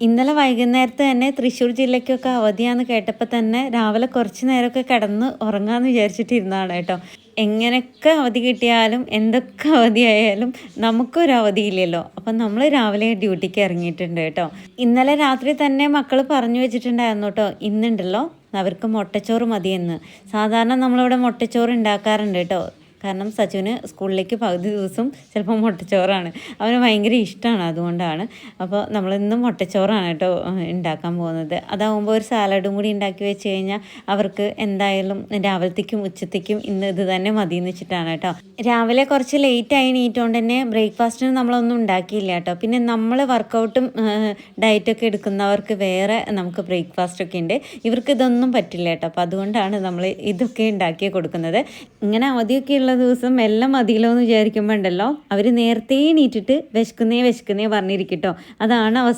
ഇന്നലെ വൈകുന്നേരത്ത് തന്നെ തൃശ്ശൂർ ജില്ലയ്ക്കൊക്കെ അവധിയാന്ന് കേട്ടപ്പോൾ തന്നെ രാവിലെ കുറച്ച് നേരമൊക്കെ കിടന്ന് ഉറങ്ങാമെന്ന് വിചാരിച്ചിട്ടിരുന്നതാണ് കേട്ടോ. എങ്ങനെയൊക്കെ അവധി കിട്ടിയാലും എന്തൊക്കെ അവധിയായാലും നമുക്കൊരു അവധിയില്ലല്ലോ. അപ്പം നമ്മൾ രാവിലെ ഡ്യൂട്ടിക്ക് ഇറങ്ങിയിട്ടുണ്ട് കേട്ടോ. ഇന്നലെ രാത്രി തന്നെ മക്കൾ പറഞ്ഞു വെച്ചിട്ടുണ്ടായിരുന്നു കേട്ടോ, ഇന്നുണ്ടല്ലോ അവർക്ക് മുട്ടച്ചോറ് മതിയെന്ന്. സാധാരണ നമ്മളിവിടെ മുട്ടച്ചോറ് ഉണ്ടാക്കാറുണ്ട് കേട്ടോ. കാരണം സച്ചുവിന് സ്കൂളിലേക്ക് പകുതി ദിവസം ചിലപ്പോൾ മുട്ടച്ചോറാണ്, അവന് ഭയങ്കര ഇഷ്ടമാണ്, അതുകൊണ്ടാണ്. അപ്പോൾ നമ്മളിന്നും മുട്ടച്ചോറാണ് കേട്ടോ ഉണ്ടാക്കാൻ പോകുന്നത്. അതാകുമ്പോൾ ഒരു സാലഡും കൂടി ഉണ്ടാക്കി വെച്ച് കഴിഞ്ഞാൽ അവർക്ക് എന്തായാലും രാവിലത്തേക്കും ഉച്ചത്തേക്കും ഇന്ന് ഇത് തന്നെ മതി എന്ന് വെച്ചിട്ടാണ് കേട്ടോ. രാവിലെ കുറച്ച് ലേറ്റായി എണീറ്റുകൊണ്ട് തന്നെ ബ്രേക്ക്ഫാസ്റ്റിന് നമ്മളൊന്നും ഉണ്ടാക്കിയില്ല കേട്ടോ. പിന്നെ നമ്മൾ വർക്കൗട്ടും ഡയറ്റൊക്കെ എടുക്കുന്നവർക്ക് വേറെ നമുക്ക് ബ്രേക്ക്ഫാസ്റ്റൊക്കെ ഉണ്ട്, ഇവർക്ക് ഇതൊന്നും പറ്റില്ല കേട്ടോ. അപ്പോൾ അതുകൊണ്ടാണ് നമ്മൾ ഇതൊക്കെ ഉണ്ടാക്കി കൊടുക്കുന്നത്. ഇങ്ങനെ അവധിയൊക്കെ ഉള്ള ദിവസം എല്ലാം മതിയല്ലോ എന്ന് വിചാരിക്കുമ്പോൾ ഉണ്ടല്ലോ, അവർ നേരത്തെ എണീറ്റിട്ട് വിശക്കുന്നേ പറഞ്ഞിരിക്കട്ടോ. അതാണ് അവസ്ഥ.